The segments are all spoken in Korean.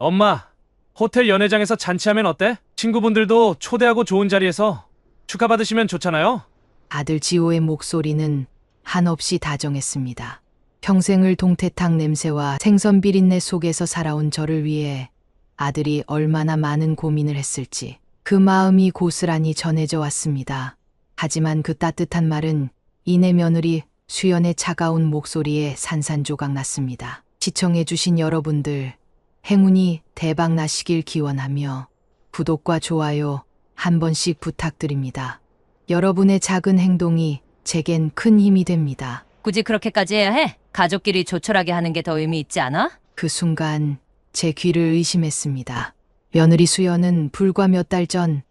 엄마, 호텔 연회장에서 잔치하면 어때? 친구분들도 초대하고 좋은 자리에서 축하받으시면 좋잖아요? 아들 지호의 목소리는 한없이 다정했습니다. 평생을 동태탕 냄새와 생선 비린내 속에서 살아온 저를 위해 아들이 얼마나 많은 고민을 했을지 그 마음이 고스란히 전해져 왔습니다. 하지만 그 따뜻한 말은 이내 며느리 수연의 차가운 목소리에 산산조각 났습니다. 시청해주신 여러분들, 행운이 대박 나시길 기원하며 구독과 좋아요 한 번씩 부탁드립니다. 여러분의 작은 행동이 제겐 큰 힘이 됩니다. 굳이 그렇게까지 해야 해? 가족끼리 조촐하게 하는 게 더 의미 있지 않아? 그 순간 제 귀를 의심했습니다. 며느리 수연은 불과 몇 달 전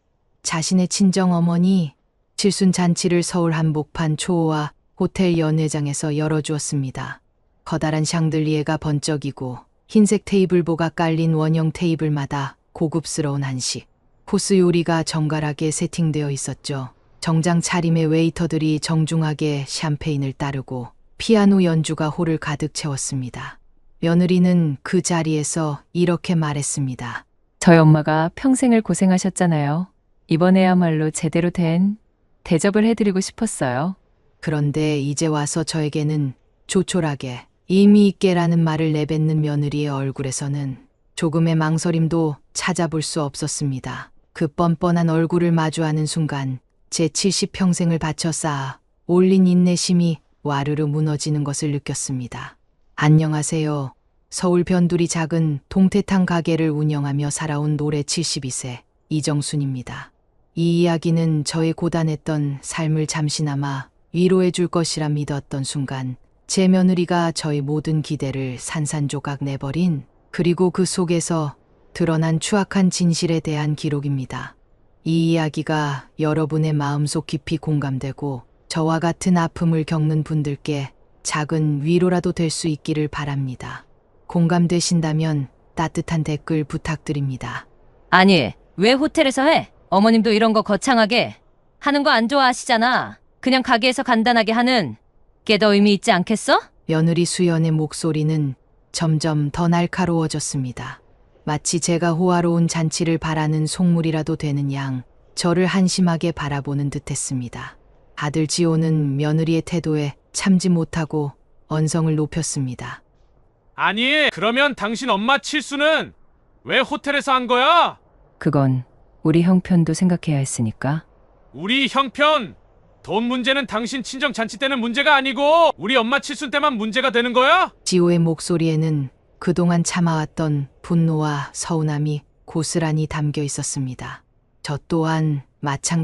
자신의 친정어머니 칠순 잔치를 서울 한복판 초호화 호텔 연회장에서 열어주었습니다. 커다란 샹들리에가 번쩍이고 흰색 테이블보가 깔린 원형 테이블마다 고급스러운 한식, 코스 요리가 정갈하게 세팅되어 있었죠. 정장 차림의 웨이터들이 정중하게 샴페인을 따르고 피아노 연주가 홀을 가득 채웠습니다. 며느리는 그 자리에서 이렇게 말했습니다. 저희 엄마가 평생을 고생하셨잖아요. 이번에야말로 제대로 된 대접을 해드리고 싶었어요. 그런데 이제 와서 저에게는 조촐하게 의미 있게라는 말을 내뱉는 며느리의 얼굴에서는 조금의 망설임도 찾아볼 수 없었습니다. 그 뻔뻔한 얼굴을 마주하는 순간 제 70평생을 바쳐 쌓아 올린 인내심이 와르르 무너지는 것을 느꼈습니다. 안녕하세요. 서울 변두리 작은 동태탕 가게를 운영하며 살아온 노래 72세 이정순입니다. 이 이야기는 저의 고단했던 삶을 잠시나마 위로해 줄 것이라 믿었던 순간 제 며느리가 저의 모든 기대를 산산조각 내버린, 그리고 그 속에서 드러난 추악한 진실에 대한 기록입니다. 이 이야기가 여러분의 마음속 깊이 공감되고 저와 같은 아픔을 겪는 분들께 작은 위로라도 될 수 있기를 바랍니다. 공감되신다면 따뜻한 댓글 부탁드립니다. 아니, 왜 호텔에서 해? 어머님도 이런 거 거창하게 하는 거 안 좋아하시잖아. 그냥 가게에서 간단하게 하는 게 더 의미 있지 않겠어? 며느리 수연의 목소리는 점점 더 날카로워졌습니다. 마치 제가 호화로운 잔치를 바라는 속물이라도 되는 양 저를 한심하게 바라보는 듯했습니다. 아들 지호는 며느리의 태도에 참지 못하고 언성을 높였습니다. 아니, 그러면 당신 엄마 칠수는 왜 호텔에서 한 거야? 그건 우리 형편도 생각해야 했으니까. 우리 형편! 돈 문제는 당신 친정 잔치 때는 문제가 아니고 우리 엄마 칠순 때만 문제가 되는 거야? 지호의 목소리에는 그동안 참아왔던 분노와 서운함이 고스란히 담겨 있었습니다. 저 또한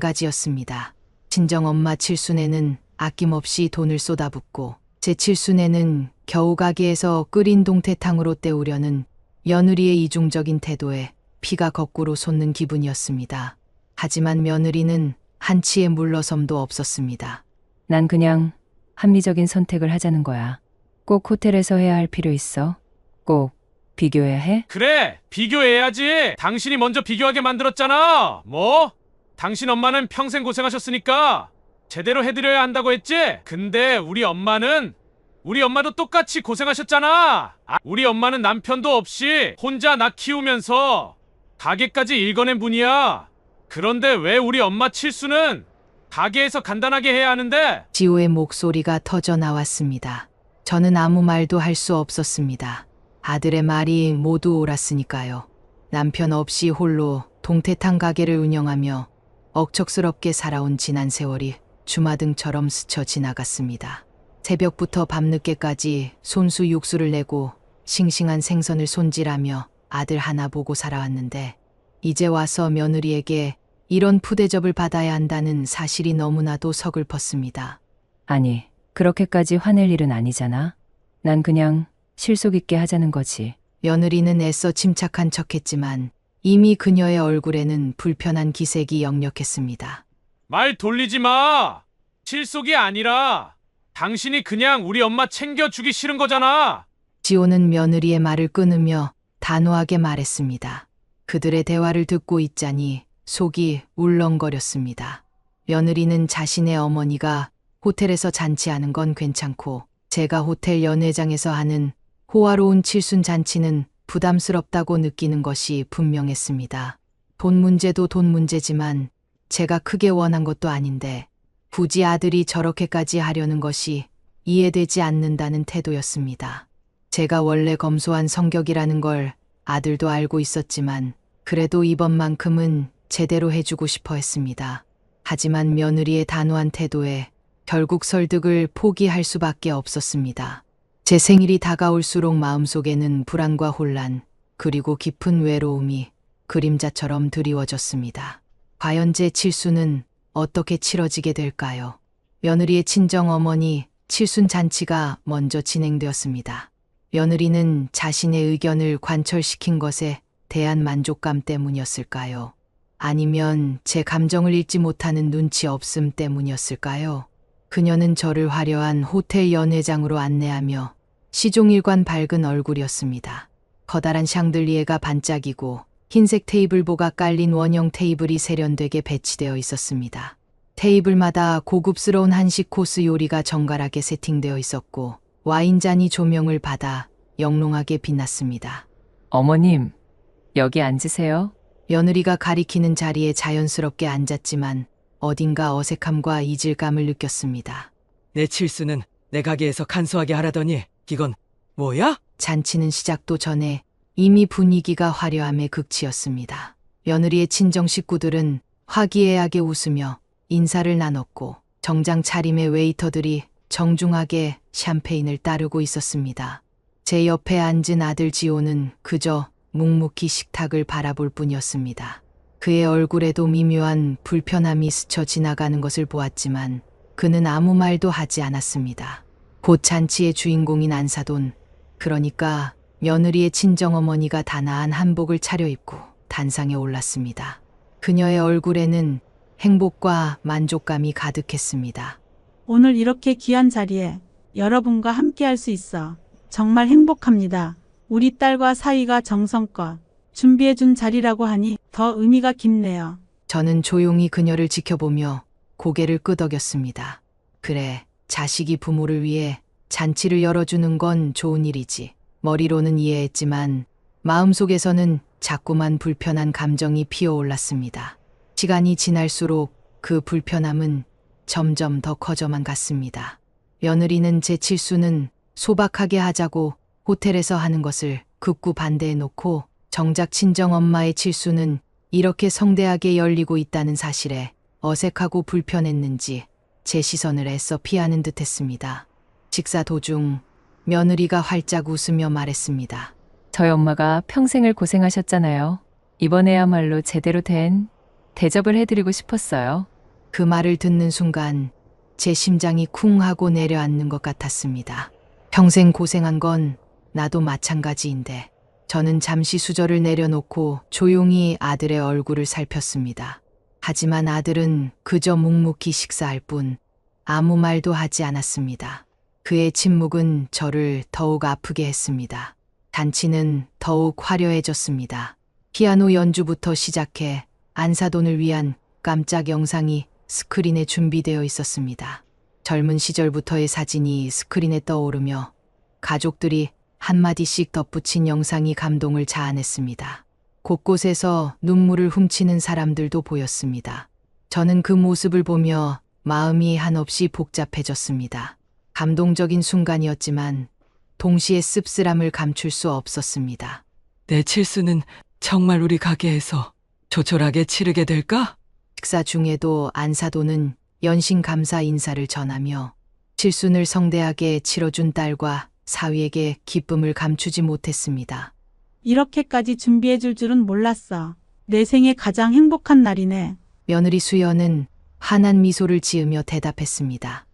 마찬가지였습니다. 친정엄마 칠순에는 아낌없이 돈을 쏟아붓고 제 칠순에는 겨우 가게에서 끓인 동태탕으로 때우려는 며느리의 이중적인 태도에 피가 거꾸로 솟는 기분이었습니다. 하지만 며느리는 한치의 물러섬도 없었습니다. 난 그냥 합리적인 선택을 하자는 거야. 꼭 호텔에서 해야 할 필요 있어? 꼭 비교해야 해? 그래, 비교해야지. 당신이 먼저 비교하게 만들었잖아. 뭐? 당신 엄마는 평생 고생하셨으니까 제대로 해드려야 한다고 했지? 근데 우리 엄마도 똑같이 고생하셨잖아. 우리 엄마는 남편도 없이 혼자 나 키우면서 가게까지 일궈낸 분이야. 그런데 왜 우리 엄마 칠수는 가게에서 간단하게 해야 하는데? 지호의 목소리가 터져 나왔습니다. 저는 아무 말도 할 수 없었습니다. 아들의 말이 모두 옳았으니까요. 남편 없이 홀로 동태탕 가게를 운영하며 억척스럽게 살아온 지난 세월이 주마등처럼 스쳐 지나갔습니다. 새벽부터 밤늦게까지 손수 육수를 내고 싱싱한 생선을 손질하며 아들 하나 보고 살아왔는데 이제 와서 며느리에게 이런 푸대접을 받아야 한다는 사실이 너무나도 서글펐습니다. 아니, 그렇게까지 화낼 일은 아니잖아. 난 그냥 실속 있게 하자는 거지. 며느리는 애써 침착한 척했지만 이미 그녀의 얼굴에는 불편한 기색이 역력했습니다. 말 돌리지 마. 실속이 아니라 당신이 그냥 우리 엄마 챙겨주기 싫은 거잖아. 지호는 며느리의 말을 끊으며 단호하게 말했습니다. 그들의 대화를 듣고 있자니 속이 울렁거렸습니다. 며느리는 자신의 어머니가 호텔에서 잔치하는 건 괜찮고 제가 호텔 연회장에서 하는 호화로운 칠순 잔치는 부담스럽다고 느끼는 것이 분명했습니다. 돈 문제도 돈 문제지만 제가 크게 원한 것도 아닌데 굳이 아들이 저렇게까지 하려는 것이 이해되지 않는다는 태도였습니다. 제가 원래 검소한 성격이라는 걸 아들도 알고 있었지만 그래도 이번만큼은 제대로 해주고 싶어 했습니다. 하지만 며느리의 단호한 태도에 결국 설득을 포기할 수밖에 없었습니다. 제 생일이 다가올수록 마음속에는 불안과 혼란, 그리고 깊은 외로움이 그림자처럼 드리워졌습니다. 과연 제 칠순은 어떻게 치러지게 될까요? 며느리의 친정어머니 칠순 잔치가 먼저 진행되었습니다. 며느리는 자신의 의견을 관철시킨 것에 대한 만족감 때문이었을까요? 아니면 제 감정을 읽지 못하는 눈치 없음 때문이었을까요? 그녀는 저를 화려한 호텔 연회장으로 안내하며 시종일관 밝은 얼굴이었습니다. 커다란 샹들리에가 반짝이고 흰색 테이블보가 깔린 원형 테이블이 세련되게 배치되어 있었습니다. 테이블마다 고급스러운 한식 코스 요리가 정갈하게 세팅되어 있었고 와인잔이 조명을 받아 영롱하게 빛났습니다. 어머님, 여기 앉으세요. 며느리가 가리키는 자리에 자연스럽게 앉았지만 어딘가 어색함과 이질감을 느꼈습니다. 내 칠수는 내 가게에서 간소하게 하라더니 이건 뭐야? 잔치는 시작도 전에 이미 분위기가 화려함의 극치였습니다. 며느리의 친정 식구들은 화기애애하게 웃으며 인사를 나눴고 정장 차림의 웨이터들이 정중하게 샴페인을 따르고 있었습니다. 제 옆에 앉은 아들 지호는 그저 묵묵히 식탁을 바라볼 뿐이었습니다. 그의 얼굴에도 미묘한 불편함이 스쳐 지나가는 것을 보았지만 그는 아무 말도 하지 않았습니다. 곧 잔치의 주인공인 안사돈, 그러니까 며느리의 친정어머니가 단아한 한복을 차려입고 단상에 올랐습니다. 그녀의 얼굴에는 행복과 만족감이 가득했습니다. 오늘 이렇게 귀한 자리에 여러분과 함께할 수 있어 정말 행복합니다. 우리 딸과 사위가 정성껏 준비해준 자리라고 하니 더 의미가 깊네요. 저는 조용히 그녀를 지켜보며 고개를 끄덕였습니다. 그래, 자식이 부모를 위해 잔치를 열어주는 건 좋은 일이지. 머리로는 이해했지만 마음속에서는 자꾸만 불편한 감정이 피어올랐습니다. 시간이 지날수록 그 불편함은 점점 더 커져만 갔습니다. 며느리는 제 칠수는 소박하게 하자고 호텔에서 하는 것을 극구 반대해놓고 정작 친정엄마의 칠수는 이렇게 성대하게 열리고 있다는 사실에 어색하고 불편했는지 제 시선을 애써 피하는 듯했습니다. 식사 도중 며느리가 활짝 웃으며 말했습니다. 저희 엄마가 평생을 고생하셨잖아요. 이번에야말로 제대로 된 대접을 해드리고 싶었어요. 그 말을 듣는 순간 제 심장이 쿵 하고 내려앉는 것 같았습니다. 평생 고생한 건 나도 마찬가지인데 저는 잠시 수저를 내려놓고 조용히 아들의 얼굴을 살폈습니다. 하지만 아들은 그저 묵묵히 식사할 뿐 아무 말도 하지 않았습니다. 그의 침묵은 저를 더욱 아프게 했습니다. 잔치는 더욱 화려해졌습니다. 피아노 연주부터 시작해 안사돈을 위한 깜짝 영상이 스크린에 준비되어 있었습니다. 젊은 시절부터의 사진이 스크린에 떠오르며 가족들이 한마디씩 덧붙인 영상이 감동을 자아냈습니다. 곳곳에서 눈물을 훔치는 사람들도 보였습니다. 저는 그 모습을 보며 마음이 한없이 복잡해졌습니다. 감동적인 순간이었지만 동시에 씁쓸함을 감출 수 없었습니다. 내 칠수는 정말 우리 가게에서 조촐하게 치르게 될까? 식사 중에도 안사돈은 연신 감사 인사를 전하며 칠순을 성대하게 치러준 딸과 사위에게 기쁨을 감추지 못했습니다. 이렇게까지 준비해줄 줄은 몰랐어. 내 생애 가장 행복한 날이네. 며느리 수연은 환한 미소를 지으며 대답했습니다.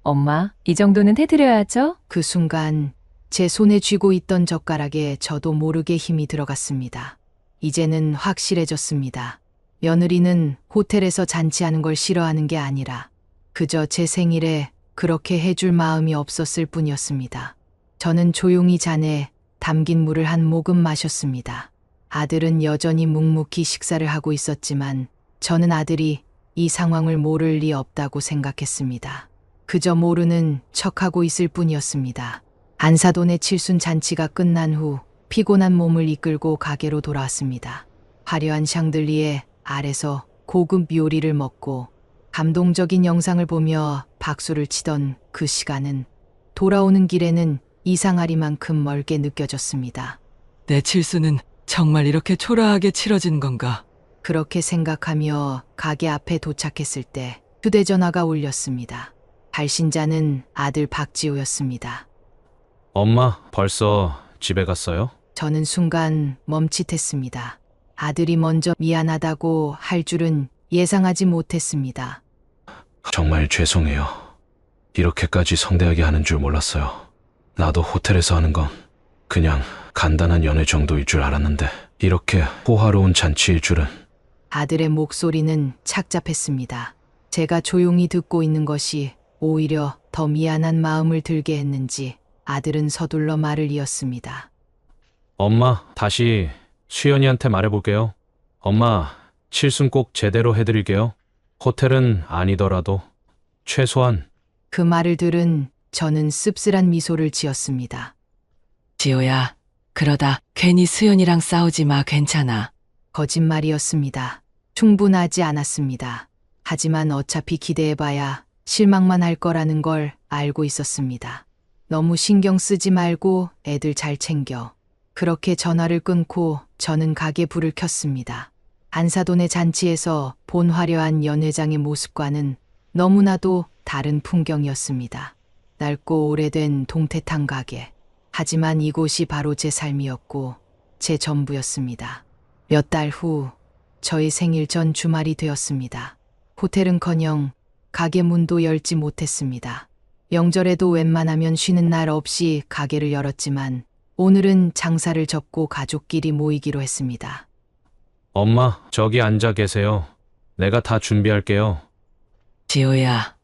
엄마, 이 정도는 해드려야죠? 그 순간 제 손에 쥐고 있던 젓가락에 저도 모르게 힘이 들어갔습니다. 이제는 확실해졌습니다. 며느리는 호텔에서 잔치하는 걸 싫어하는 게 아니라 그저 제 생일에 그렇게 해줄 마음이 없었을 뿐이었습니다. 저는 조용히 잔에 담긴 물을 한 모금 마셨습니다. 아들은 여전히 묵묵히 식사를 하고 있었지만 저는 아들이 이 상황을 모를 리 없다고 생각했습니다. 그저 모르는 척하고 있을 뿐이었습니다. 안사돈의 칠순 잔치가 끝난 후 피곤한 몸을 이끌고 가게로 돌아왔습니다. 화려한 샹들리에 아래서 고급 요리를 먹고 감동적인 영상을 보며 박수를 치던 그 시간은 돌아오는 길에는 이상하리만큼 멀게 느껴졌습니다. 내 칠수는 정말 이렇게 초라하게 치러진 건가? 그렇게 생각하며 가게 앞에 도착했을 때 휴대전화가 울렸습니다. 발신자는 아들 박지호였습니다. 엄마, 벌써 집에 갔어요? 저는 순간 멈칫했습니다. 아들이 먼저 미안하다고 할 줄은 예상하지 못했습니다. 정말 죄송해요. 이렇게까지 성대하게 하는 줄 몰랐어요. 나도 호텔에서 하는 건 그냥 간단한 연애 정도일 줄 알았는데 이렇게 호화로운 잔치일 줄은. 아들의 목소리는 착잡했습니다. 제가 조용히 듣고 있는 것이 오히려 더 미안한 마음을 들게 했는지 아들은 서둘러 말을 이었습니다. 엄마, 다시 수연이한테 말해볼게요. 엄마, 칠순 꼭 제대로 해드릴게요. 호텔은 아니더라도 최소한. 그 말을 들은 저는 씁쓸한 미소를 지었습니다. 지호야, 그러다 괜히 수연이랑 싸우지 마. 괜찮아. 거짓말이었습니다. 충분하지 않았습니다. 하지만 어차피 기대해봐야 실망만 할 거라는 걸 알고 있었습니다. 너무 신경 쓰지 말고 애들 잘 챙겨. 그렇게 전화를 끊고 저는 가게 불을 켰습니다. 안사돈의 잔치에서 본 화려한 연회장의 모습과는 너무나도 다른 풍경이었습니다. 낡고 오래된 동태탕 가게. 하지만 이곳이 바로 제 삶이었고 제 전부였습니다. 몇 달 후 저희 생일 전 주말이 되었습니다. 호텔은커녕 가게 문도 열지 못했습니다. 명절에도 웬만하면 쉬는 날 없이 가게를 열었지만 오늘은 장사를 접고 가족끼리 모이기로 했습니다. 엄마, 저기 앉아 계세요. 내가 다 준비할게요. 지호야,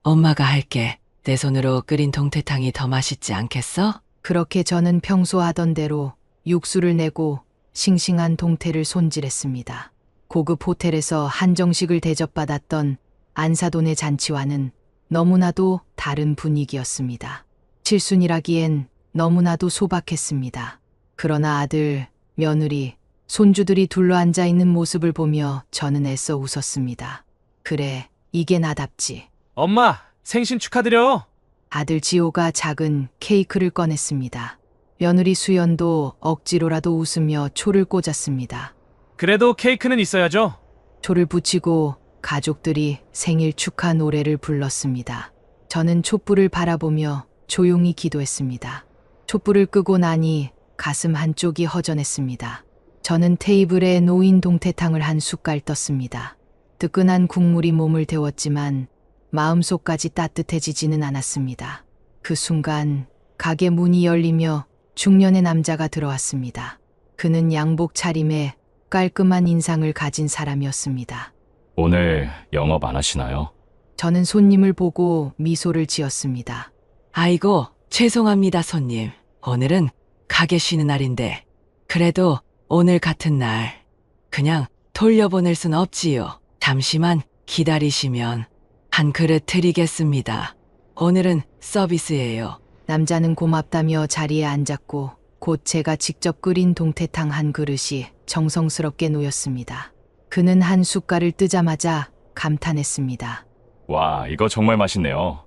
엄마가 할게. 내 손으로 끓인 동태탕이 더 맛있지 않겠어? 그렇게 저는 평소 하던 대로 육수를 내고 싱싱한 동태를 손질했습니다. 고급 호텔에서 한정식을 대접받았던 안사돈의 잔치와는 너무나도 다른 분위기였습니다. 칠순이라기엔 너무나도 소박했습니다. 그러나 아들, 며느리, 손주들이 둘러앉아 있는 모습을 보며 저는 애써 웃었습니다. 그래, 이게 나답지. 엄마, 생신 축하드려. 아들 지호가 작은 케이크를 꺼냈습니다. 며느리 수연도 억지로라도 웃으며 초를 꽂았습니다. 그래도 케이크는 있어야죠. 초를 붙이고 가족들이 생일 축하 노래를 불렀습니다. 저는 촛불을 바라보며 조용히 기도했습니다. 촛불을 끄고 나니 가슴 한쪽이 허전했습니다. 저는 테이블에 놓인 동태탕을 한 숟갈 떴습니다. 뜨끈한 국물이 몸을 데웠지만 마음속까지 따뜻해지지는 않았습니다. 그 순간 가게 문이 열리며 중년의 남자가 들어왔습니다. 그는 양복 차림에 깔끔한 인상을 가진 사람이었습니다. 오늘 영업 안 하시나요? 저는 손님을 보고 미소를 지었습니다. 아이고, 죄송합니다, 손님. 오늘은 가게 쉬는 날인데. 그래도 오늘 같은 날 그냥 돌려보낼 순 없지요. 잠시만 기다리시면 한 그릇 드리겠습니다. 오늘은 서비스예요. 남자는 고맙다며 자리에 앉았고 곧 제가 직접 끓인 동태탕 한 그릇이 정성스럽게 놓였습니다. 그는 한 숟갈을 뜨자마자 감탄했습니다. 와, 이거 정말 맛있네요.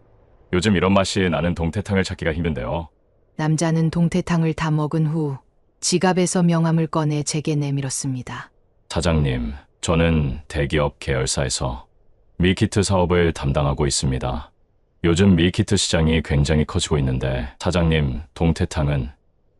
요즘 이런 맛이 나는 동태탕을 찾기가 힘든데요. 남자는 동태탕을 다 먹은 후 지갑에서 명함을 꺼내 제게 내밀었습니다. 사장님, 저는 대기업 계열사에서 밀키트 사업을 담당하고 있습니다. 요즘 밀키트 시장이 굉장히 커지고 있는데 사장님, 동태탕은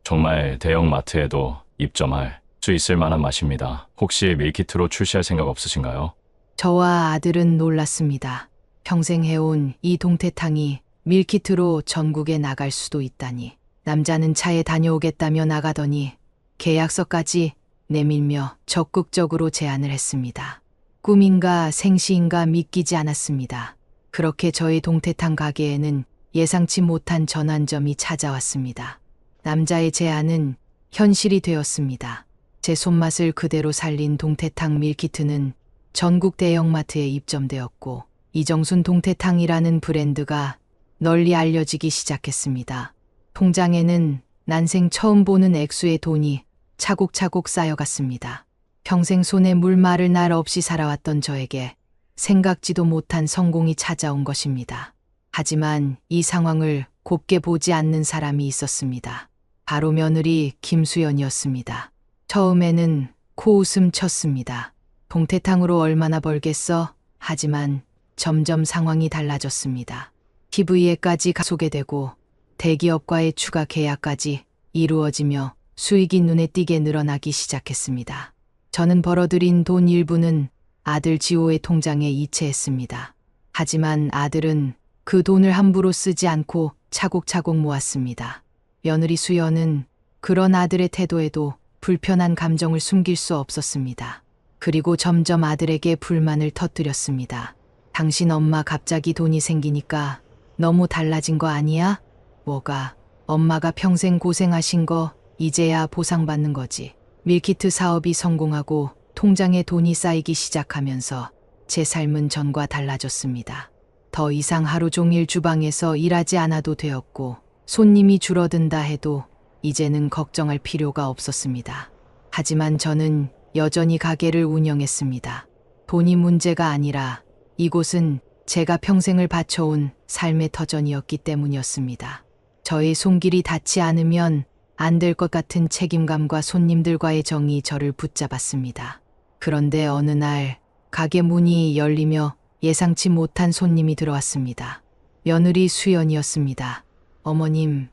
정말 대형 마트에도 입점할 수 있을 만한 맛입니다. 혹시 밀키트로 출시할 생각 없으신가요? 저와 아들은 놀랐습니다. 평생 해온 이 동태탕이 밀키트로 전국에 나갈 수도 있다니. 남자는 차에 다녀오겠다며 나가더니 계약서까지 내밀며 적극적으로 제안을 했습니다. 꿈인가 생시인가 믿기지 않았습니다. 그렇게 저희 동태탕 가게에는 예상치 못한 전환점이 찾아왔습니다. 남자의 제안은 현실이 되었습니다. 제 손맛을 그대로 살린 동태탕 밀키트는 전국 대형마트에 입점되었고 이정순 동태탕이라는 브랜드가 널리 알려지기 시작했습니다. 통장에는 난생 처음 보는 액수의 돈이 차곡차곡 쌓여갔습니다. 평생 손에 물 마를 날 없이 살아왔던 저에게 생각지도 못한 성공이 찾아온 것입니다. 하지만 이 상황을 곱게 보지 않는 사람이 있었습니다. 바로 며느리 김수연이었습니다. 처음에는 코웃음 쳤습니다. 동태탕으로 얼마나 벌겠어? 하지만 점점 상황이 달라졌습니다. TV에까지 소개되고 대기업과의 추가 계약까지 이루어지며 수익이 눈에 띄게 늘어나기 시작했습니다. 저는 벌어들인 돈 일부는 아들 지호의 통장에 이체했습니다. 하지만 아들은 그 돈을 함부로 쓰지 않고 차곡차곡 모았습니다. 며느리 수연은 그런 아들의 태도에도 불편한 감정을 숨길 수 없었습니다. 그리고 점점 아들에게 불만을 터뜨렸습니다. 당신 엄마 갑자기 돈이 생기니까 너무 달라진 거 아니야? 뭐가? 엄마가 평생 고생하신 거 이제야 보상받는 거지. 밀키트 사업이 성공하고 통장에 돈이 쌓이기 시작하면서 제 삶은 전과 달라졌습니다. 더 이상 하루 종일 주방에서 일하지 않아도 되었고 손님이 줄어든다 해도 이제는 걱정할 필요가 없었습니다. 하지만 저는 여전히 가게를 운영했습니다. 돈이 문제가 아니라 이곳은 제가 평생을 바쳐온 삶의 터전이었기 때문이었습니다. 저의 손길이 닿지 않으면 안 될 것 같은 책임감과 손님들과의 정이 저를 붙잡았습니다. 그런데 어느 날 가게 문이 열리며 예상치 못한 손님이 들어왔습니다. 며느리 수연이었습니다. 어머님,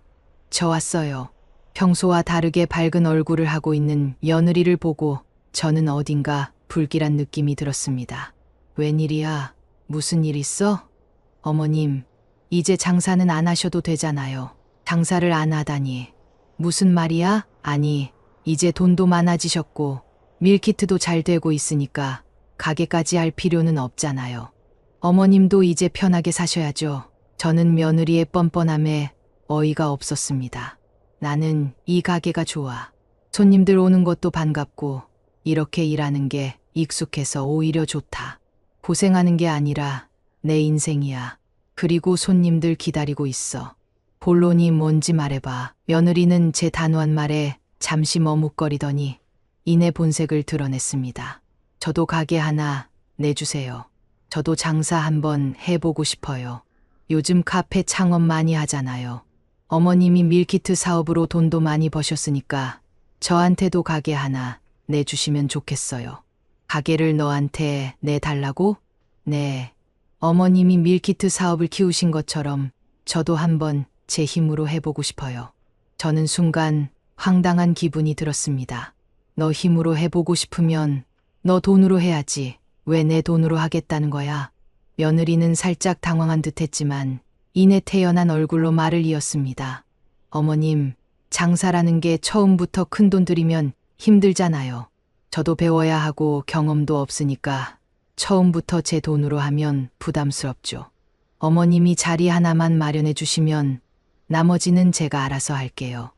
저 왔어요. 평소와 다르게 밝은 얼굴을 하고 있는 며느리를 보고 저는 어딘가 불길한 느낌이 들었습니다. 웬일이야? 무슨 일 있어? 어머님, 이제 장사는 안 하셔도 되잖아요. 장사를 안 하다니. 무슨 말이야? 아니, 이제 돈도 많아지셨고 밀키트도 잘 되고 있으니까 가게까지 할 필요는 없잖아요. 어머님도 이제 편하게 사셔야죠. 저는 며느리의 뻔뻔함에 어이가 없었습니다. 나는 이 가게가 좋아. 손님들 오는 것도 반갑고 이렇게 일하는 게 익숙해서 오히려 좋다. 고생하는 게 아니라 내 인생이야. 그리고 손님들 기다리고 있어. 본론이 뭔지 말해봐. 며느리는 제 단호한 말에 잠시 머뭇거리더니 이내 본색을 드러냈습니다. 저도 가게 하나 내주세요. 저도 장사 한번 해보고 싶어요. 요즘 카페 창업 많이 하잖아요. 어머님이 밀키트 사업으로 돈도 많이 버셨으니까 저한테도 가게 하나 내주시면 좋겠어요. 가게를 너한테 내달라고? 네. 어머님이 밀키트 사업을 키우신 것처럼 저도 한번 제 힘으로 해보고 싶어요. 저는 순간 황당한 기분이 들었습니다. 너 힘으로 해보고 싶으면 너 돈으로 해야지. 왜 내 돈으로 하겠다는 거야? 며느리는 살짝 당황한 듯 했지만 이내 태연한 얼굴로 말을 이었습니다. 어머님, 장사라는 게 처음부터 큰돈 들이면 힘들잖아요. 저도 배워야 하고 경험도 없으니까 처음부터 제 돈으로 하면 부담스럽죠. 어머님이 자리 하나만 마련해 주시면 나머지는 제가 알아서 할게요.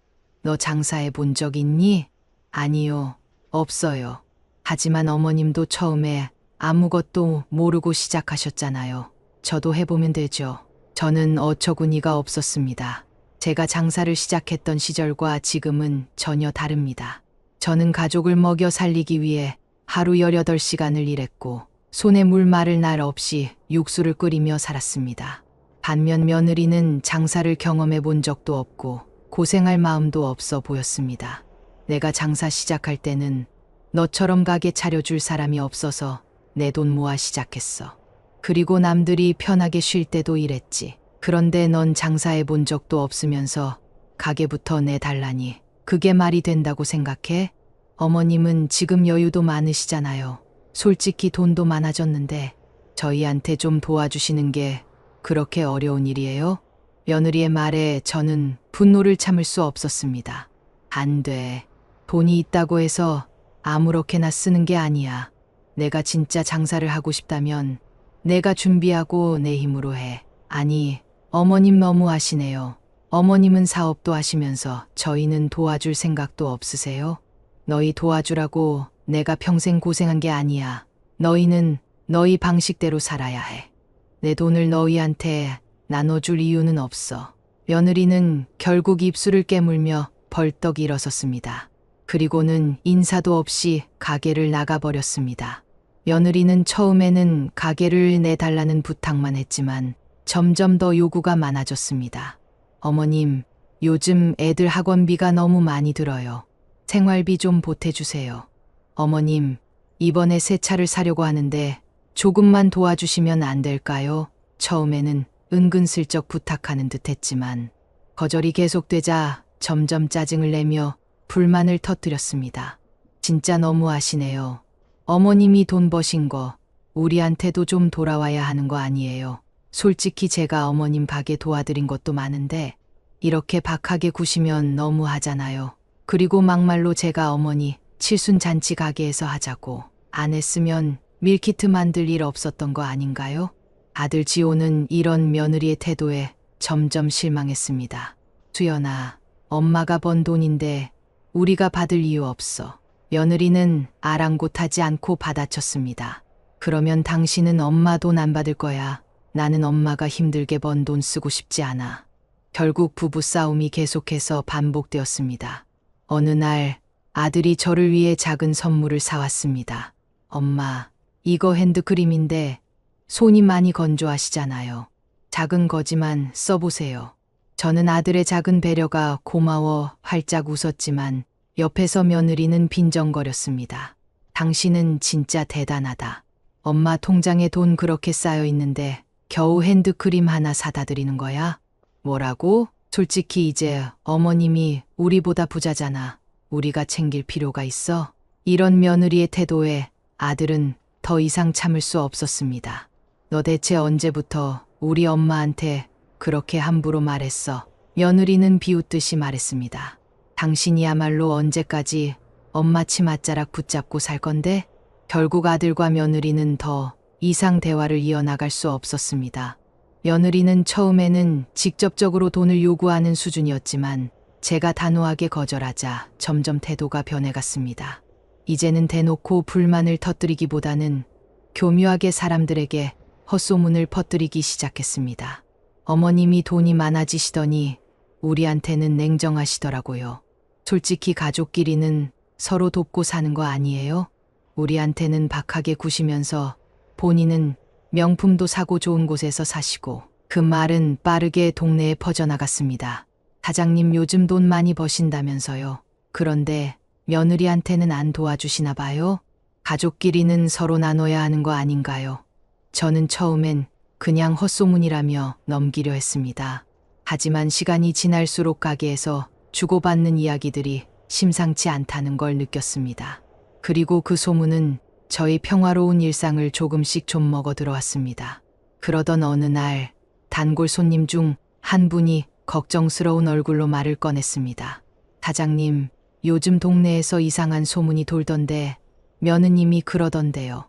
너 장사해 본 적 있니? 아니요, 없어요. 하지만 어머님도 처음에 아무것도 모르고 시작하셨잖아요. 저도 해보면 되죠. 저는 어처구니가 없었습니다. 제가 장사를 시작했던 시절과 지금은 전혀 다릅니다. 저는 가족을 먹여 살리기 위해 하루 18시간을 일했고 손에 물 마를 날 없이 육수를 끓이며 살았습니다. 반면 며느리는 장사를 경험해 본 적도 없고 고생할 마음도 없어 보였습니다. 내가 장사 시작할 때는 너처럼 가게 차려줄 사람이 없어서 내 돈 모아 시작했어. 그리고 남들이 편하게 쉴 때도 일했지. 그런데 넌 장사해 본 적도 없으면서 가게부터 내달라니 그게 말이 된다고 생각해? 어머님은 지금 여유도 많으시잖아요. 솔직히 돈도 많아졌는데 저희한테 좀 도와주시는 게 그렇게 어려운 일이에요? 며느리의 말에 저는 분노를 참을 수 없었습니다. 안 돼. 돈이 있다고 해서 아무렇게나 쓰는 게 아니야. 내가 진짜 장사를 하고 싶다면 내가 준비하고 내 힘으로 해. 아니, 어머님 너무 하시네요. 어머님은 사업도 하시면서 저희는 도와줄 생각도 없으세요? 너희 도와주라고 내가 평생 고생한 게 아니야. 너희는 너희 방식대로 살아야 해. 내 돈을 너희한테 나눠줄 이유는 없어. 며느리는 결국 입술을 깨물며 벌떡 일어섰습니다. 그리고는 인사도 없이 가게를 나가버렸습니다. 며느리는 처음에는 가게를 내달라는 부탁만 했지만 점점 더 요구가 많아졌습니다. 어머님, 요즘 애들 학원비가 너무 많이 들어요. 생활비 좀 보태주세요. 어머님, 이번에 새 차를 사려고 하는데 조금만 도와주시면 안 될까요? 처음에는 은근슬쩍 부탁하는 듯 했지만 거절이 계속되자 점점 짜증을 내며 불만을 터뜨렸습니다. 진짜 너무하시네요. 어머님이 돈 버신 거 우리한테도 좀 돌아와야 하는 거 아니에요. 솔직히 제가 어머님 가게 도와드린 것도 많은데 이렇게 박하게 구시면 너무하잖아요. 그리고 막말로 제가 어머니 칠순잔치 가게에서 하자고 안 했으면 밀키트 만들 일 없었던 거 아닌가요? 아들 지호는 이런 며느리의 태도에 점점 실망했습니다. 수연아, 엄마가 번 돈인데 우리가 받을 이유 없어. 며느리는 아랑곳하지 않고 받아쳤습니다. 그러면 당신은 엄마 돈 안 받을 거야. 나는 엄마가 힘들게 번 돈 쓰고 싶지 않아. 결국 부부싸움이 계속해서 반복되었습니다. 어느 날 아들이 저를 위해 작은 선물을 사왔습니다. 엄마, 이거 핸드크림인데 손이 많이 건조하시잖아요. 작은 거지만 써보세요. 저는 아들의 작은 배려가 고마워 활짝 웃었지만 옆에서 며느리는 빈정거렸습니다. 당신은 진짜 대단하다. 엄마 통장에 돈 그렇게 쌓여 있는데 겨우 핸드크림 하나 사다 드리는 거야? 뭐라고? 솔직히 이제 어머님이 우리보다 부자잖아. 우리가 챙길 필요가 있어? 이런 며느리의 태도에 아들은 더 이상 참을 수 없었습니다. 너 대체 언제부터 우리 엄마한테 그렇게 함부로 말했어? 며느리는 비웃듯이 말했습니다. 당신이야말로 언제까지 엄마 치맛자락 붙잡고 살 건데? 결국 아들과 며느리는 더 이상 대화를 이어나갈 수 없었습니다. 며느리는 처음에는 직접적으로 돈을 요구하는 수준이었지만 제가 단호하게 거절하자 점점 태도가 변해갔습니다. 이제는 대놓고 불만을 터뜨리기보다는 교묘하게 사람들에게 헛소문을 퍼뜨리기 시작했습니다. 어머님이 돈이 많아지시더니 우리한테는 냉정하시더라고요. 솔직히 가족끼리는 서로 돕고 사는 거 아니에요? 우리한테는 박하게 구시면서 본인은 명품도 사고 좋은 곳에서 사시고 그 말은 빠르게 동네에 퍼져나갔습니다. 사장님 요즘 돈 많이 버신다면서요. 그런데 며느리한테는 안 도와주시나 봐요? 가족끼리는 서로 나눠야 하는 거 아닌가요? 저는 처음엔 그냥 헛소문이라며 넘기려 했습니다. 하지만 시간이 지날수록 가게에서 주고받는 이야기들이 심상치 않다는 걸 느꼈습니다. 그리고 그 소문은 저희 평화로운 일상을 조금씩 좀 먹어 들어왔습니다. 그러던 어느 날 단골 손님 중 한 분이 걱정스러운 얼굴로 말을 꺼냈습니다. 사장님, 요즘 동네에서 이상한 소문이 돌던데 며느님이 그러던데요.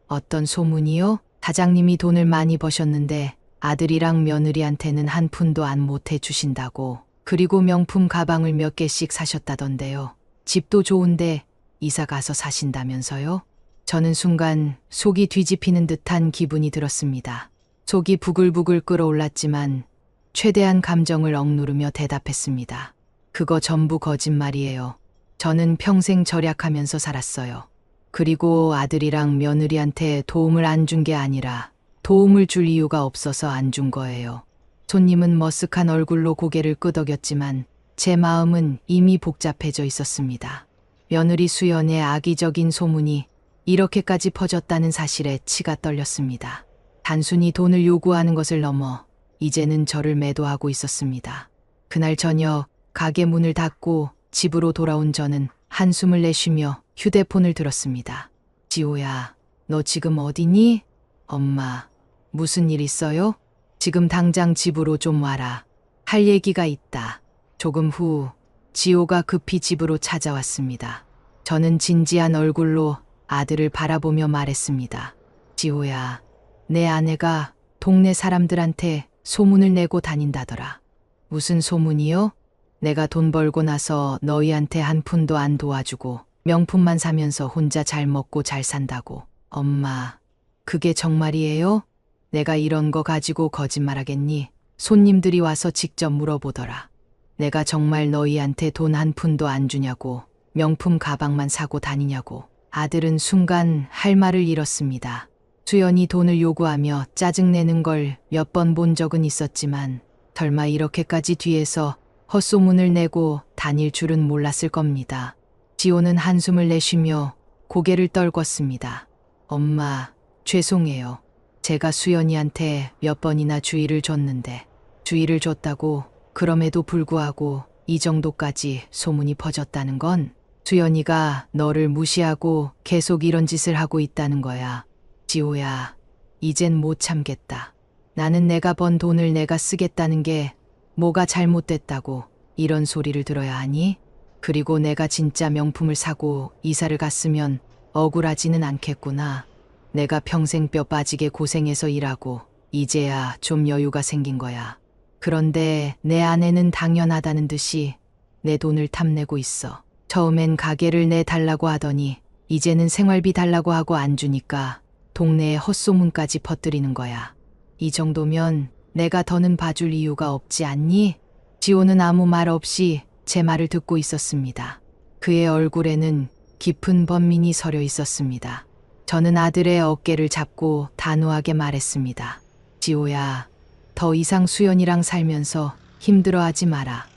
어떤 소문이요? 사장님이 돈을 많이 버셨는데 아들이랑 며느리한테는 한 푼도 안 못해 주신다고. 그리고 명품 가방을 몇 개씩 사셨다던데요. 집도 좋은데 이사 가서 사신다면서요? 저는 순간 속이 뒤집히는 듯한 기분이 들었습니다. 속이 부글부글 끓어올랐지만 최대한 감정을 억누르며 대답했습니다. 그거 전부 거짓말이에요. 저는 평생 절약하면서 살았어요. 그리고 아들이랑 며느리한테 도움을 안 준 게 아니라 도움을 줄 이유가 없어서 안 준 거예요. 손님은 머쓱한 얼굴로 고개를 끄덕였지만 제 마음은 이미 복잡해져 있었습니다. 며느리 수연의 악의적인 소문이 이렇게까지 퍼졌다는 사실에 치가 떨렸습니다. 단순히 돈을 요구하는 것을 넘어 이제는 저를 매도하고 있었습니다. 그날 저녁 가게 문을 닫고 집으로 돌아온 저는 한숨을 내쉬며 휴대폰을 들었습니다. 지호야, 너 지금 어디니? 엄마, 무슨 일 있어요? 지금 당장 집으로 좀 와라. 할 얘기가 있다. 조금 후 지호가 급히 집으로 찾아왔습니다. 저는 진지한 얼굴로 아들을 바라보며 말했습니다. 지호야, 내 아내가 동네 사람들한테 소문을 내고 다닌다더라. 무슨 소문이요? 내가 돈 벌고 나서 너희한테 한 푼도 안 도와주고 명품만 사면서 혼자 잘 먹고 잘 산다고. 엄마, 그게 정말이에요? 내가 이런 거 가지고 거짓말하겠니? 손님들이 와서 직접 물어보더라. 내가 정말 너희한테 돈 한 푼도 안 주냐고, 명품 가방만 사고 다니냐고. 아들은 순간 할 말을 잃었습니다. 수연이 돈을 요구하며 짜증내는 걸 몇 번 본 적은 있었지만 설마 이렇게까지 뒤에서 헛소문을 내고 다닐 줄은 몰랐을 겁니다. 지호는 한숨을 내쉬며 고개를 떨궜습니다. 엄마, 죄송해요. 제가 수연이한테 몇 번이나 주의를 줬는데, 주의를 줬다고 그럼에도 불구하고 이 정도까지 소문이 퍼졌다는 건 수연이가 너를 무시하고 계속 이런 짓을 하고 있다는 거야. 지호야, 이젠 못 참겠다. 나는 내가 번 돈을 내가 쓰겠다는 게 뭐가 잘못됐다고 이런 소리를 들어야 하니? 그리고 내가 진짜 명품을 사고 이사를 갔으면 억울하지는 않겠구나. 내가 평생 뼈 빠지게 고생해서 일하고 이제야 좀 여유가 생긴 거야. 그런데 내 아내는 당연하다는 듯이 내 돈을 탐내고 있어. 처음엔 가게를 내달라고 하더니 이제는 생활비 달라고 하고 안 주니까 동네에 헛소문까지 퍼뜨리는 거야. 이 정도면 내가 더는 봐줄 이유가 없지 않니? 지호는 아무 말 없이 제 말을 듣고 있었습니다. 그의 얼굴에는 깊은 번민이 서려 있었습니다. 저는 아들의 어깨를 잡고 단호하게 말했습니다. 지호야, 더 이상 수연이랑 살면서 힘들어하지 마라.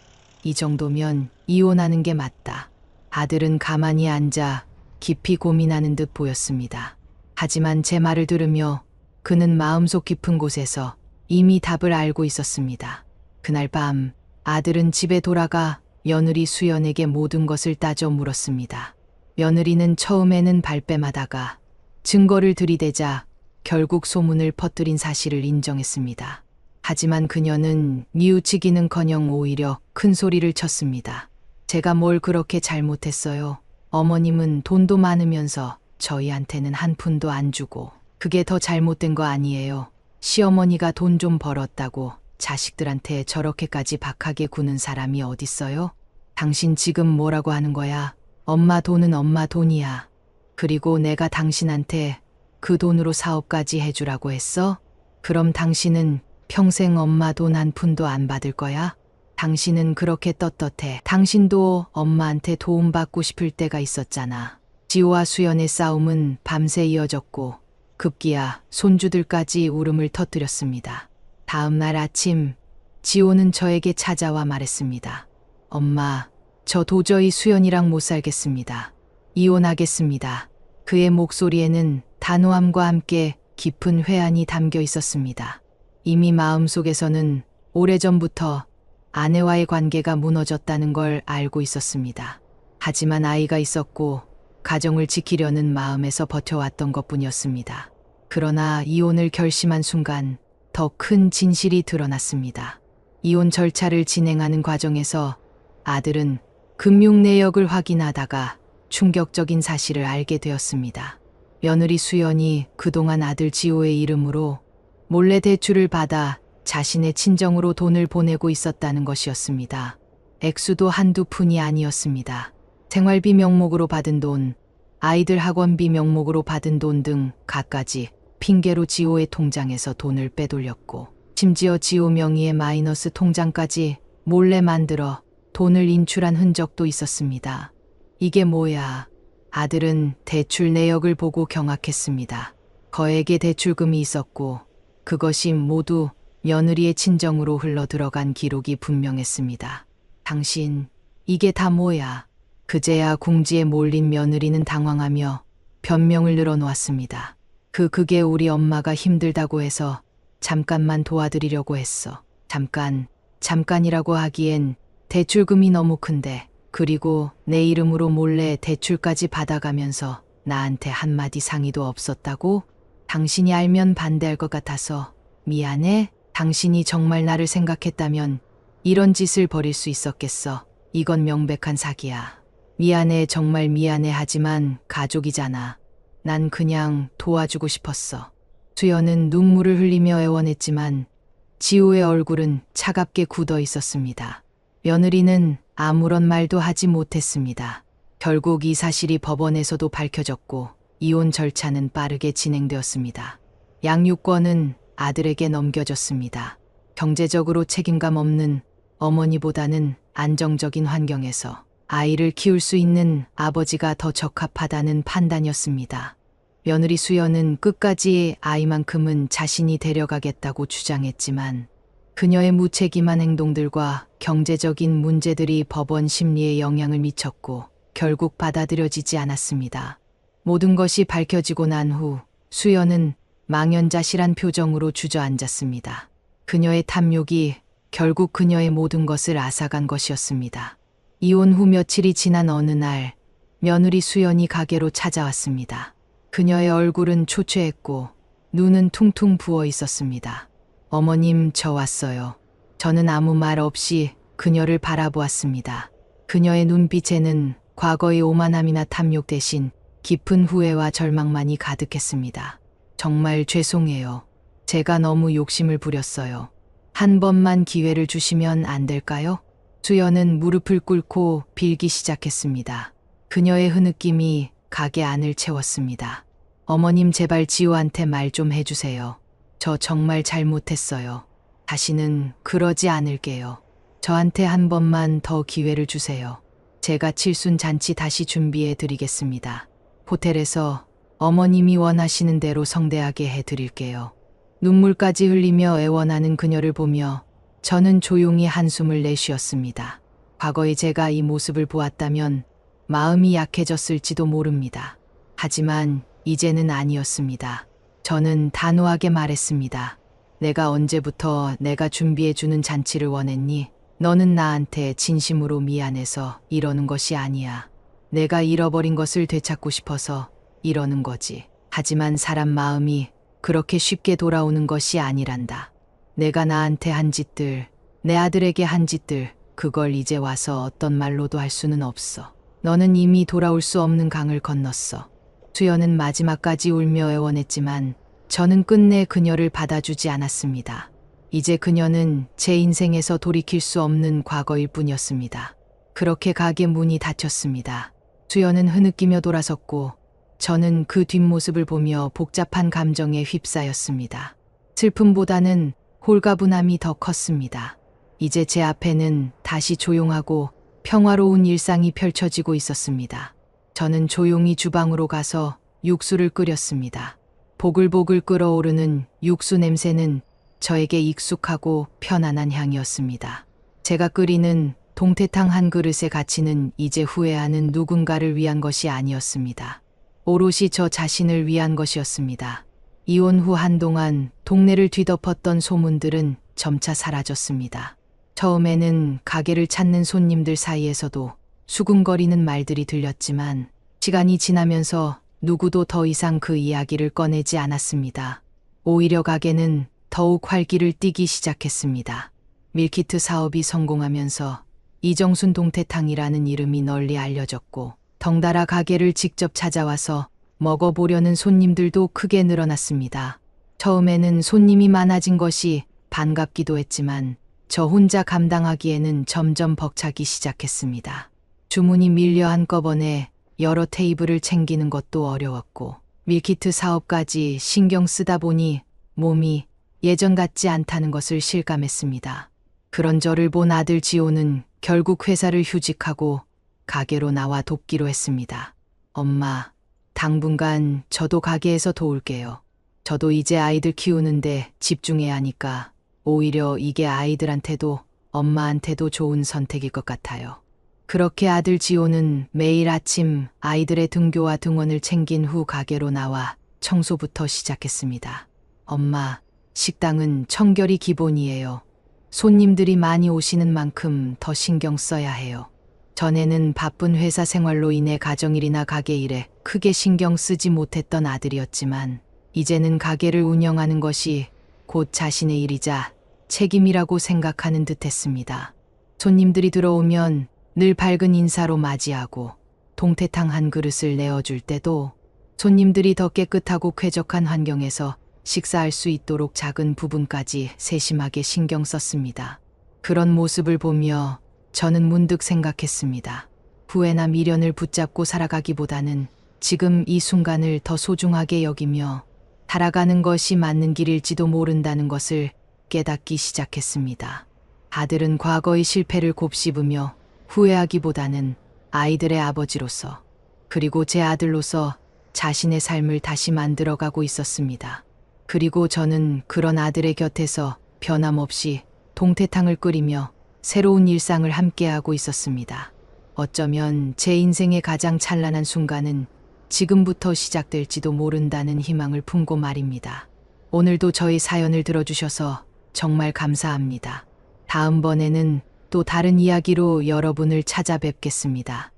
이 정도면 이혼하는 게 맞다. 아들은 가만히 앉아 깊이 고민하는 듯 보였습니다. 하지만 제 말을 들으며 그는 마음속 깊은 곳에서 이미 답을 알고 있었습니다. 그날 밤 아들은 집에 돌아가 며느리 수연에게 모든 것을 따져 물었습니다. 며느리는 처음에는 발뺌하다가 증거를 들이대자 결국 소문을 퍼뜨린 사실을 인정했습니다. 하지만 그녀는 뉘우치기는커녕 오히려 큰 소리를 쳤습니다. 제가 뭘 그렇게 잘못했어요. 어머님은 돈도 많으면서 저희한테는 한 푼도 안 주고 그게 더 잘못된 거 아니에요. 시어머니가 돈 좀 벌었다고 자식들한테 저렇게까지 박하게 구는 사람이 어딨어요? 당신 지금 뭐라고 하는 거야? 엄마 돈은 엄마 돈이야. 그리고 내가 당신한테 그 돈으로 사업까지 해주라고 했어? 그럼 당신은 평생 엄마 돈 한 푼도 안 받을 거야? 당신은 그렇게 떳떳해. 당신도 엄마한테 도움받고 싶을 때가 있었잖아. 지호와 수연의 싸움은 밤새 이어졌고 급기야 손주들까지 울음을 터뜨렸습니다. 다음 날 아침 지호는 저에게 찾아와 말했습니다. 엄마, 저 도저히 수연이랑 못 살겠습니다. 이혼하겠습니다. 그의 목소리에는 단호함과 함께 깊은 회한이 담겨 있었습니다. 이미 마음속에서는 오래전부터 아내와의 관계가 무너졌다는 걸 알고 있었습니다. 하지만 아이가 있었고 가정을 지키려는 마음에서 버텨왔던 것뿐이었습니다. 그러나 이혼을 결심한 순간 더 큰 진실이 드러났습니다. 이혼 절차를 진행하는 과정에서 아들은 금융 내역을 확인하다가 충격적인 사실을 알게 되었습니다. 며느리 수연이 그동안 아들 지호의 이름으로 몰래 대출을 받아 자신의 친정으로 돈을 보내고 있었다는 것이었습니다. 액수도 한두 푼이 아니었습니다. 생활비 명목으로 받은 돈, 아이들 학원비 명목으로 받은 돈 등 갖가지 핑계로 지호의 통장에서 돈을 빼돌렸고 심지어 지호 명의의 마이너스 통장까지 몰래 만들어 돈을 인출한 흔적도 있었습니다. 이게 뭐야? 아들은 대출 내역을 보고 경악했습니다. 거액의 대출금이 있었고 그것이 모두 며느리의 친정으로 흘러 들어간 기록이 분명했습니다. 당신, 이게 다 뭐야? 그제야 궁지에 몰린 며느리는 당황하며 변명을 늘어놓았습니다. 그게 우리 엄마가 힘들다고 해서 잠깐만 도와드리려고 했어. 잠깐이라고 하기엔 대출금이 너무 큰데, 그리고 내 이름으로 몰래 대출까지 받아가면서 나한테 한마디 상의도 없었다고? 당신이 알면 반대할 것 같아서 미안해. 당신이 정말 나를 생각했다면 이런 짓을 벌일 수 있었겠어. 이건 명백한 사기야. 미안해, 정말 미안해. 하지만 가족이잖아. 난 그냥 도와주고 싶었어. 수연은 눈물을 흘리며 애원했지만 지호의 얼굴은 차갑게 굳어 있었습니다. 며느리는 아무런 말도 하지 못했습니다. 결국 이 사실이 법원에서도 밝혀졌고 이혼 절차는 빠르게 진행되었습니다. 양육권은 아들에게 넘겨졌습니다. 경제적으로 책임감 없는 어머니보다는 안정적인 환경에서 아이를 키울 수 있는 아버지가 더 적합하다는 판단이었습니다. 며느리 수연은 끝까지 아이만큼은 자신이 데려가겠다고 주장했지만 그녀의 무책임한 행동들과 경제적인 문제들이 법원 심리에 영향을 미쳤고 결국 받아들여지지 않았습니다. 모든 것이 밝혀지고 난 후 수연은 망연자실한 표정으로 주저앉았습니다. 그녀의 탐욕이 결국 그녀의 모든 것을 앗아간 것이었습니다. 이혼 후 며칠이 지난 어느 날 며느리 수연이 가게로 찾아왔습니다. 그녀의 얼굴은 초췌했고 눈은 퉁퉁 부어 있었습니다. 어머님, 저 왔어요. 저는 아무 말 없이 그녀를 바라보았습니다. 그녀의 눈빛에는 과거의 오만함이나 탐욕 대신 깊은 후회와 절망만이 가득했습니다. 정말 죄송해요. 제가 너무 욕심을 부렸어요. 한 번만 기회를 주시면 안 될까요? 수연은 무릎을 꿇고 빌기 시작했습니다. 그녀의 흐느낌이 가게 안을 채웠습니다. 어머님, 제발 지호한테 말 좀 해주세요. 저 정말 잘못했어요. 다시는 그러지 않을게요. 저한테 한 번만 더 기회를 주세요. 제가 칠순 잔치 다시 준비해 드리겠습니다. 호텔에서 어머님이 원하시는 대로 성대하게 해드릴게요. 눈물까지 흘리며 애원하는 그녀를 보며 저는 조용히 한숨을 내쉬었습니다. 과거에 제가 이 모습을 보았다면 마음이 약해졌을지도 모릅니다. 하지만 이제는 아니었습니다. 저는 단호하게 말했습니다. 내가 언제부터 내가 준비해주는 잔치를 원했니? 너는 나한테 진심으로 미안해서 이러는 것이 아니야. 내가 잃어버린 것을 되찾고 싶어서 이러는 거지. 하지만 사람 마음이 그렇게 쉽게 돌아오는 것이 아니란다. 내가 나한테 한 짓들, 내 아들에게 한 짓들, 그걸 이제 와서 어떤 말로도 할 수는 없어. 너는 이미 돌아올 수 없는 강을 건넜어. 수연은 마지막까지 울며 애원했지만 저는 끝내 그녀를 받아주지 않았습니다. 이제 그녀는 제 인생에서 돌이킬 수 없는 과거일 뿐이었습니다. 그렇게 가게 문이 닫혔습니다. 수연은 흐느끼며 돌아섰고 저는 그 뒷모습을 보며 복잡한 감정에 휩싸였습니다. 슬픔보다는 홀가분함이 더 컸습니다. 이제 제 앞에는 다시 조용하고 평화로운 일상이 펼쳐지고 있었습니다. 저는 조용히 주방으로 가서 육수를 끓였습니다. 보글보글 끓어오르는 육수 냄새는 저에게 익숙하고 편안한 향이었습니다. 제가 끓이는 동태탕 한 그릇의 가치는 이제 후회하는 누군가를 위한 것이 아니었습니다. 오롯이 저 자신을 위한 것이었습니다. 이혼 후 한동안 동네를 뒤덮었던 소문들은 점차 사라졌습니다. 처음에는 가게를 찾는 손님들 사이에서도 수군거리는 말들이 들렸지만 시간이 지나면서 누구도 더 이상 그 이야기를 꺼내지 않았습니다. 오히려 가게는 더욱 활기를 띠기 시작했습니다. 밀키트 사업이 성공하면서 이정순 동태탕이라는 이름이 널리 알려졌고 덩달아 가게를 직접 찾아와서 먹어보려는 손님들도 크게 늘어났습니다. 처음에는 손님이 많아진 것이 반갑기도 했지만 저 혼자 감당하기에는 점점 벅차기 시작했습니다. 주문이 밀려 한꺼번에 여러 테이블을 챙기는 것도 어려웠고 밀키트 사업까지 신경 쓰다 보니 몸이 예전 같지 않다는 것을 실감했습니다. 그런 저를 본 아들 지호는 결국 회사를 휴직하고 가게로 나와 돕기로 했습니다. 엄마, 당분간 저도 가게에서 도울게요. 저도 이제 아이들 키우는데 집중해야 하니까 오히려 이게 아이들한테도 엄마한테도 좋은 선택일 것 같아요. 그렇게 아들 지호는 매일 아침 아이들의 등교와 등원을 챙긴 후 가게로 나와 청소부터 시작했습니다. 엄마, 식당은 청결이 기본이에요. 손님들이 많이 오시는 만큼 더 신경 써야 해요. 전에는 바쁜 회사 생활로 인해 가정일이나 가게 일에 크게 신경 쓰지 못했던 아들이었지만 이제는 가게를 운영하는 것이 곧 자신의 일이자 책임이라고 생각하는 듯했습니다. 손님들이 들어오면 늘 밝은 인사로 맞이하고 동태탕 한 그릇을 내어줄 때도 손님들이 더 깨끗하고 쾌적한 환경에서 식사할 수 있도록 작은 부분까지 세심하게 신경 썼습니다. 그런 모습을 보며 저는 문득 생각했습니다. 후회나 미련을 붙잡고 살아가기보다는 지금 이 순간을 더 소중하게 여기며 살아가는 것이 맞는 길일지도 모른다는 것을 깨닫기 시작했습니다. 아들은 과거의 실패를 곱씹으며 후회하기보다는 아이들의 아버지로서 그리고 제 아들로서 자신의 삶을 다시 만들어가고 있었습니다. 그리고 저는 그런 아들의 곁에서 변함없이 동태탕을 끓이며 새로운 일상을 함께하고 있었습니다. 어쩌면 제 인생의 가장 찬란한 순간은 지금부터 시작될지도 모른다는 희망을 품고 말입니다. 오늘도 저희 사연을 들어주셔서 정말 감사합니다. 다음번에는 또 다른 이야기로 여러분을 찾아뵙겠습니다.